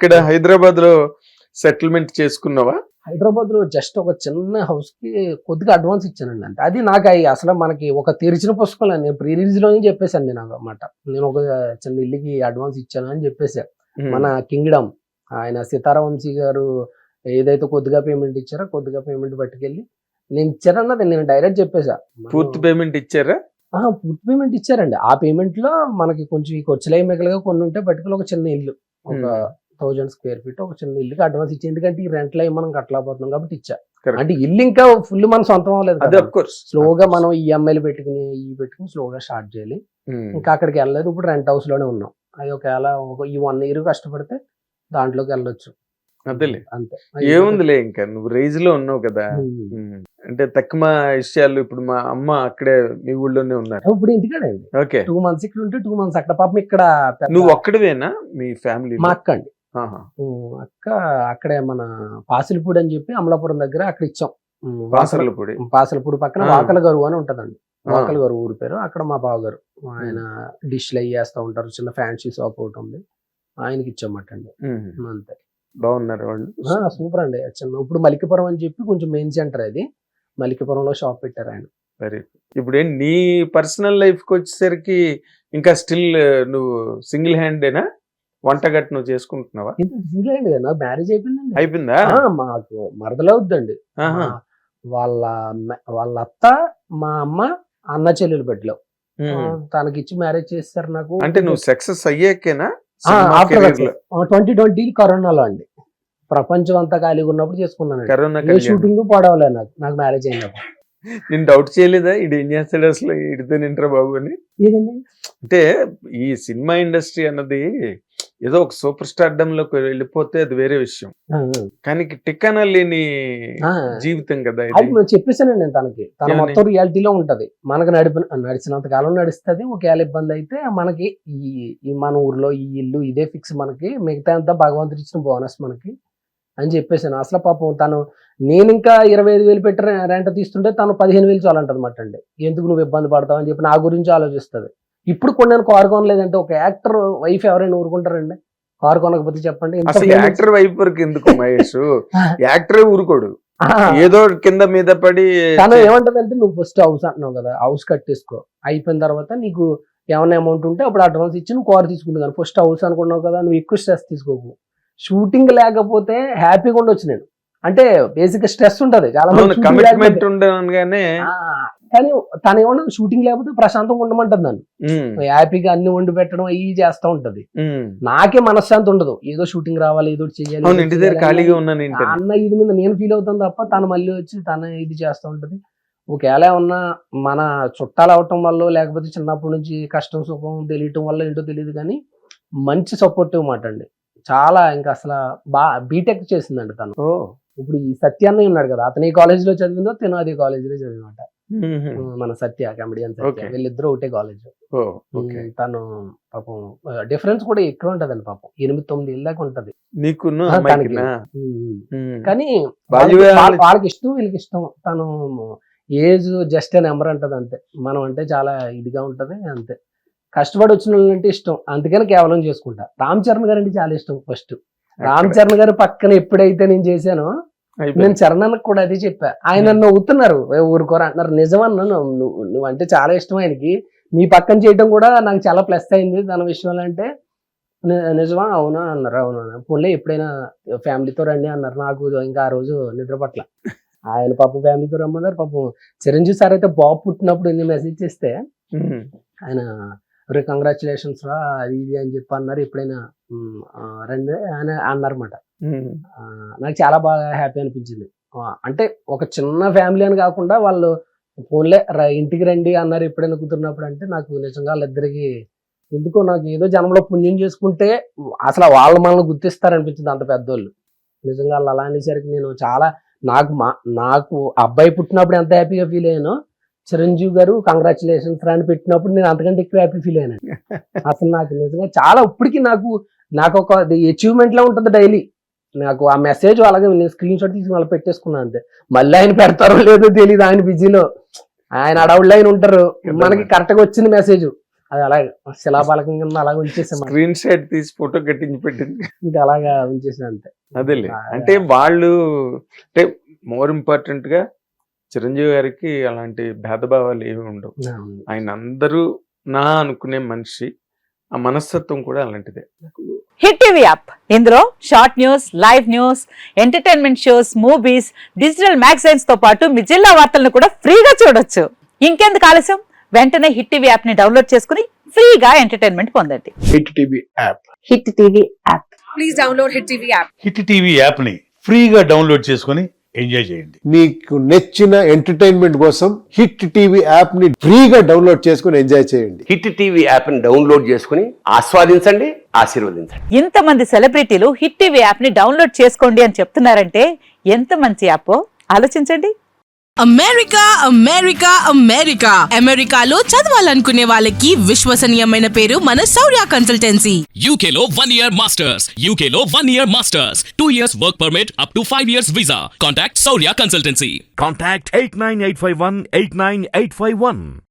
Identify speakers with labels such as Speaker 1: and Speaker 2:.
Speaker 1: ఇక్కడ హైదరాబాద్ లో సెటిల్మెంట్ చేసుకున్నావా?
Speaker 2: హైదరాబాద్ లో జస్ట్ ఒక చిన్న హౌస్ కి కొద్దిగా అడ్వాన్స్ ఇచ్చానండి. అంటే అది నాకు అసలు మనకి ఒక తెరిచిన పుస్తకం నేను ప్రీ రిలీజ్ లోనే చెప్పేశాను నేను అన్నమాట. నేను ఒక చిన్న ఇల్లుకి అడ్వాన్స్ ఇచ్చాను అని చెప్పేసా. మన కింగ్డమ్ ఆయన సీతారావంశీ గారు ఏదైతే కొద్దిగా పేమెంట్ ఇచ్చారో కొద్దిగా పేమెంట్ పట్టుకెళ్ళి నేను ఇచ్చారన్నది నేను డైరెక్ట్ చెప్పేసా.
Speaker 1: పూర్తి పేమెంట్ ఇచ్చారా?
Speaker 2: పూర్తి పేమెంట్ ఇచ్చారండి. ఆ పేమెంట్ లో మనకి కొంచెం ఈ ఖర్చులై మిగలగా కొన్ని ఉంటే పట్టుకెళ్ళి ఒక చిన్న ఇల్లు ఒక 1000 స్క్వేర్ ఫీట్ ఒక చిన్న ఇల్లుకి అడ్వాన్స్ ఇచ్చి, ఎందుకంటే ఈ రెంట్లు అవి మనం కట్టలేకపోతున్నాం కాబట్టి ఇచ్చా. అంటే ఇల్లు ఇంకా ఫుల్ మన సొంతం అవ్వలేదు, స్లోగా మనం ఈఎంఐలు పెట్టుకుని స్లోగా స్టార్ట్ చేయాలి. ఇంకా అక్కడికి వెళ్ళలేదు. ఇప్పుడు రెంట్ హౌస్ లోనే ఉన్నాం. అది ఒకవేళ ఈ 1 year కష్టపడితే దాంట్లోకి వెళ్ళొచ్చు.
Speaker 1: అదేలే, అంతే. ఏముందిలే, ఇంకా నువ్వు రేంజ్ లో ఉన్నావు కదా. అంటే తక్కువ విషయాలు. ఇప్పుడు మా అమ్మ అక్కడే మీ ఊళ్ళోనే ఉన్నారు.
Speaker 2: ఇప్పుడు ఇంటికాడే 2 months ఇక్కడ ఉంటే 2 months అక్కడ. పాపం ఇక్కడ
Speaker 1: నువ్వు ఒక్కడివేనా మీ ఫ్యామిలీ?
Speaker 2: మా అక్క అండి. అక్క అక్కడే మన పాసిలపూడి అని చెప్పి అమలాపురం దగ్గర అక్కడ ఇచ్చాం. పాసిలపూడి పక్కన వాకల గరువు అని ఉంటదండి. వాకల గరువు ఊరి పేరు. అక్కడ మా బావగారు ఆయన డిష్లు అవి వేస్తూ ఉంటారు. చిన్న ఫ్యాన్సీ షాప్ ఒకటి ఉంది, ఆయనకి ఇచ్చామట అండి. అంతే.
Speaker 1: బాగున్నారు వాళ్ళు?
Speaker 2: సూపర్ అండి. చిన్న ఇప్పుడు మలికిపురం అని చెప్పి కొంచెం మెయిన్ సెంటర్, అది మలికిపురంలో షాప్ పెట్టారు ఆయన.
Speaker 1: సరే, ఇప్పుడు నీ పర్సనల్ లైఫ్ కి వచ్చేసరికి ఇంకా స్టిల్ నువ్వు సింగిల్ హ్యాండేనా? వంటగట్టు నువ్వు చేసుకుంటున్నావా?
Speaker 2: సింగిల్ హ్యాండ్ కదా, నాకు మ్యారేజ్ అయిపోయిందండి.
Speaker 1: అయిపోయిందా?
Speaker 2: మాకు మరదలవుద్దండి. వాళ్ళ అత్త మా అమ్మ అన్న చెల్లెలు బిడ్డలు తనకిచ్చి మ్యారేజ్ చేస్తారు నాకు.
Speaker 1: అంటే నువ్వు సక్సెస్ అయ్యాకేనా?
Speaker 2: 2020 కరోనాలో అండి. ప్రపంచం అంతా ఖాళీగా ఉన్నప్పుడు చేసుకున్నాను. షూటింగ్ పడవలే నాకు మ్యారేజ్ అయినప్పుడు.
Speaker 1: నేను డౌట్ చేయలేదా ఇది ఏం చేస్తాడు అసలు, ఇడితే నింటరా బాబు అని? అంటే ఈ సినిమా ఇండస్ట్రీ అన్నది ఏదో ఒక సూపర్ స్టార్డమ్ లోకి వెళ్ళిపోతే అది వేరే విషయం, కానీ టికానా లేని జీవితం కదా ఇది.
Speaker 2: చెప్పేసానండి నేను తనకి. తన మొత్తం రియాలిటీలో ఉంటది. మనకు నడిచినంత కాలం నడుస్తుంది. ఒకవేళ ఇబ్బంది అయితే మనకి ఈ మన ఊర్లో ఈ ఇల్లు ఇదే ఫిక్స్, మనకి మిగతా అంతా భగవంతుడు ఇచ్చిన బోనస్ మనకి అని చెప్పేసాను. అసలు పాపం తను, నేను ఇంకా 25,000 పెట్టి రెంట తీస్తుంటే తను 15,000 చాలంటదన్నమాట అండి. ఎందుకు నువ్వు ఇబ్బంది పడతావు అని చెప్పి నా గురించి ఆలోచిస్తుంది. ఇప్పుడు కొన్నాను కారు కొనలేదంటే ఒక యాక్టర్ వైఫ్ ఎవరైనా ఊరుకుంటారండి? కారు కొనకపోతే చెప్పండి.
Speaker 1: యాక్టర్ వైఫ్ వరకు ఎందుకు మహేష్? యాక్టరే ఊరుకోడు, ఏదో కింద మీద పడి.
Speaker 2: తను ఏమంటదంటే, నువ్వు ఫస్ట్ హౌస్ అంటున్నావు కదా, హౌస్ కట్టేసుకో, అయిపోయిన తర్వాత నీకు ఏమైనా అమౌంట్ ఉంటే అప్పుడు అడ్వాన్స్ ఇచ్చి నువ్వు కారు తీసుకుంది. కానీ ఫస్ట్ హౌస్ అనుకున్నావు కదా, నువ్వు ఎక్కువ స్ట్రెస్ తీసుకోకు. షూటింగ్ లేకపోతే హ్యాపీగా ఉండొచ్చు నేను. అంటే బేసిక్ స్ట్రెస్ ఉంటది చాలా మంది,
Speaker 1: కమిట్మెంట్ ఉండగానే.
Speaker 2: కానీ తను ఏమన్నా షూటింగ్ లేకపోతే ప్రశాంతంగా ఉండమంటది నన్ను. హ్యాపీగా అన్ని వండి పెట్టడం అవి చేస్తూ ఉంటది. నాకే మనశ్శాంతి ఉండదు, ఏదో షూటింగ్ రావాలి, ఏదో చెయ్యాలి అన్న ఇది మీద నేను ఫీల్ అవుతాను తప్ప తను మళ్ళీ వచ్చి తన ఇది చేస్తూ ఉంటది. ఒకవేళ ఏమన్నా మన చుట్టాలు అవటం వల్ల లేకపోతే చిన్నప్పటి నుంచి కష్టం సుఖం తెలియటం వల్ల ఏంటో తెలియదు, కానీ మంచి సపోర్టివ్ మాట అండి. చాలా ఇంకా అసలు బీటెక్ చేసిందండి తను. ఇప్పుడు ఈ సత్య అన్నయ్య ఉన్నాడు కదా, అతను ఈ కాలేజ్ లో చదివిందో తిను అదే కాలేజ్ లో చదివినమాట. మన సత్య కమెడియన్ సత్య, వీళ్ళిద్దరూ ఒకటే కాలేజ్. తను పాపం డిఫరెన్స్ కూడా ఎక్కువ ఉంటదండి. పాపం 8-9 ఏళ్ళ దాకా ఉంటది నీకు. కానీ వాళ్ళకి ఇష్టం వీళ్ళకి ఇష్టం. తను ఏజ్ జస్ట్ నెంబర్ అంటది అంతే. మనం అంటే చాలా ఇదిగా ఉంటది అంతే. కష్టపడి వచ్చిన వాళ్ళంటే ఇష్టం, అందుకని కేవలం చేసుకుంటా. రామ్ చరణ్ గారు అంటే చాలా ఇష్టం. ఫస్ట్ రామ్ చరణ్ గారు పక్కన ఎప్పుడైతే నేను చేశానో, నేను చరణ్ అన్నకు కూడా అదే చెప్పా. ఆయన నవ్వుతున్నారు, ఊరుకోరా అంటున్నారు. నిజమన్నా, నువ్వు అంటే చాలా ఇష్టం ఆయనకి, నీ పక్కన చేయడం కూడా నాకు చాలా ప్లస్ అయింది తన విషయంలో అంటే. నిజమా? అవునా అన్నారు. అవునా పోన్లే ఎప్పుడైనా ఫ్యామిలీతో రండి అన్నారు. నాకు ఇంకా ఆ రోజు నిద్ర పట్ల. ఆయన పాపం ఫ్యామిలీతో రమ్మన్నారు. పాపం చిరంజీవి సార్ అయితే బాబు పుట్టినప్పుడు ఎన్ని మెసేజ్ చేస్తే ఆయన కంగ్రాచులేషన్స్ రా అది ఇది అని చెప్పి అన్నారు. ఎప్పుడైనా రండి అని అన్నారన్నమాట. నాకు చాలా బాగా హ్యాపీ అనిపించింది. అంటే ఒక చిన్న ఫ్యామిలీ అని కాకుండా వాళ్ళు ఫోన్లే ఇంటికి రండి అన్నారు ఎప్పుడైనా కుదిరినప్పుడు. అంటే నాకు నిజంగా వాళ్ళిద్దరికి ఎందుకో నాకు ఏదో జన్మలో పుణ్యం చేసుకుంటే అసలు వాళ్ళు మనల్ని గుర్తిస్తారనిపించింది, అంత పెద్దోళ్ళు. నిజంగా వాళ్ళు అలా అనేసరికి నేను చాలా, నాకు అబ్బాయి పుట్టినప్పుడు ఎంత హ్యాపీగా ఫీల్ అయ్యానో, చిరంజీవి గారు కంగ్రాచులేషన్స్ అని పెట్టినప్పుడు నేను అంతకంటే ఎక్కువ హ్యాపీ ఫీల్ అయ్యాను. అసలు నాకు నిజంగా చాలా, ఇప్పటికీ నాకు ఒక అచీవ్మెంట్ లా ఉంటుంది డైలీ. నాకు ఆ మెసేజ్ అలాగే నేను స్క్రీన్ షాట్ తీసి మళ్ళీ పెట్టేసుకున్నాను అంతే. మళ్ళీ ఆయన పెడతారో లేదో తెలియదు, ఆయన బిజీలో ఆయన అడవుల్లో ఆయన ఉంటారు. మనకి కరెక్ట్ గా వచ్చింది మెసేజ్, అది అలా శిలాపాలకం కింద అలాగ ఉంచేసాం,
Speaker 1: స్క్రీన్ షాట్ తీసి ఫోటో కట్టించి పెట్టింది.
Speaker 2: ఇంకా అలాగా ఉంచేసాం అంతే.
Speaker 1: అదేలే, అంటే వాళ్ళు అంటే మోర్ ఇంపార్టెంట్ గా చిరంజీవి గారికి అలాంటి భేదభావాలు ఏమి ఉండవు. ఆయన అందరూ నా అనుకునే మనిషి, ఆ మనస్తత్వం కూడా అలాంటిదే.
Speaker 3: హిట్ టీవీ యాప్, ఇందులో short news, live news, entertainment shows, movies, digital magazines తో పాటు మీ జిల్లా వార్తలను కూడా ఫ్రీగా చూడొచ్చు. ఇంకెందుకు ఆలస్యం, వెంటనే హిట్ టీవీ యాప్ ని డౌన్లోడ్ చేసుకుని ఫ్రీగా ఎంటర్టైన్మెంట్ పొందండి.
Speaker 4: Hit TV app.
Speaker 3: Hit TV app.
Speaker 5: Please download hit TV app.
Speaker 6: Hit TV app ని ఫ్రీగా డౌన్లోడ్ చేసుకొని ఎంజాయ్ చేయండి.
Speaker 4: మీకు నచ్చిన ఎంటర్టైన్మెంట్ కోసం హిట్ టీవీ యాప్ ని ఫ్రీగా డౌన్లోడ్ చేసుకుని ఎంజాయ్ చేయండి.
Speaker 7: హిట్ టీవీ యాప్ ని డౌన్లోడ్ చేసుకుని ఆస్వాదించండి, ఆశీర్వదించండి.
Speaker 3: ఇంతమంది సెలబ్రిటీలు హిట్ టీవీ యాప్ ని డౌన్లోడ్ చేసుకోండి అని చెప్తున్నారంటే ఎంత మంచి యాప్ ఆలోచించండి.
Speaker 5: అమెరికా అమెరికా అమెరికా అమెరికాలో చదవాలనుకునే వాళ్ళకి విశ్వసనీయమైన పేరు మన శౌర్య కన్సల్టెన్సీ.
Speaker 8: UK లో 1 year masters, UK లో 1 year masters, 2 years work permit up to 5 years visa. Contact Saurya Consultancy.
Speaker 9: Contact 89851 89851.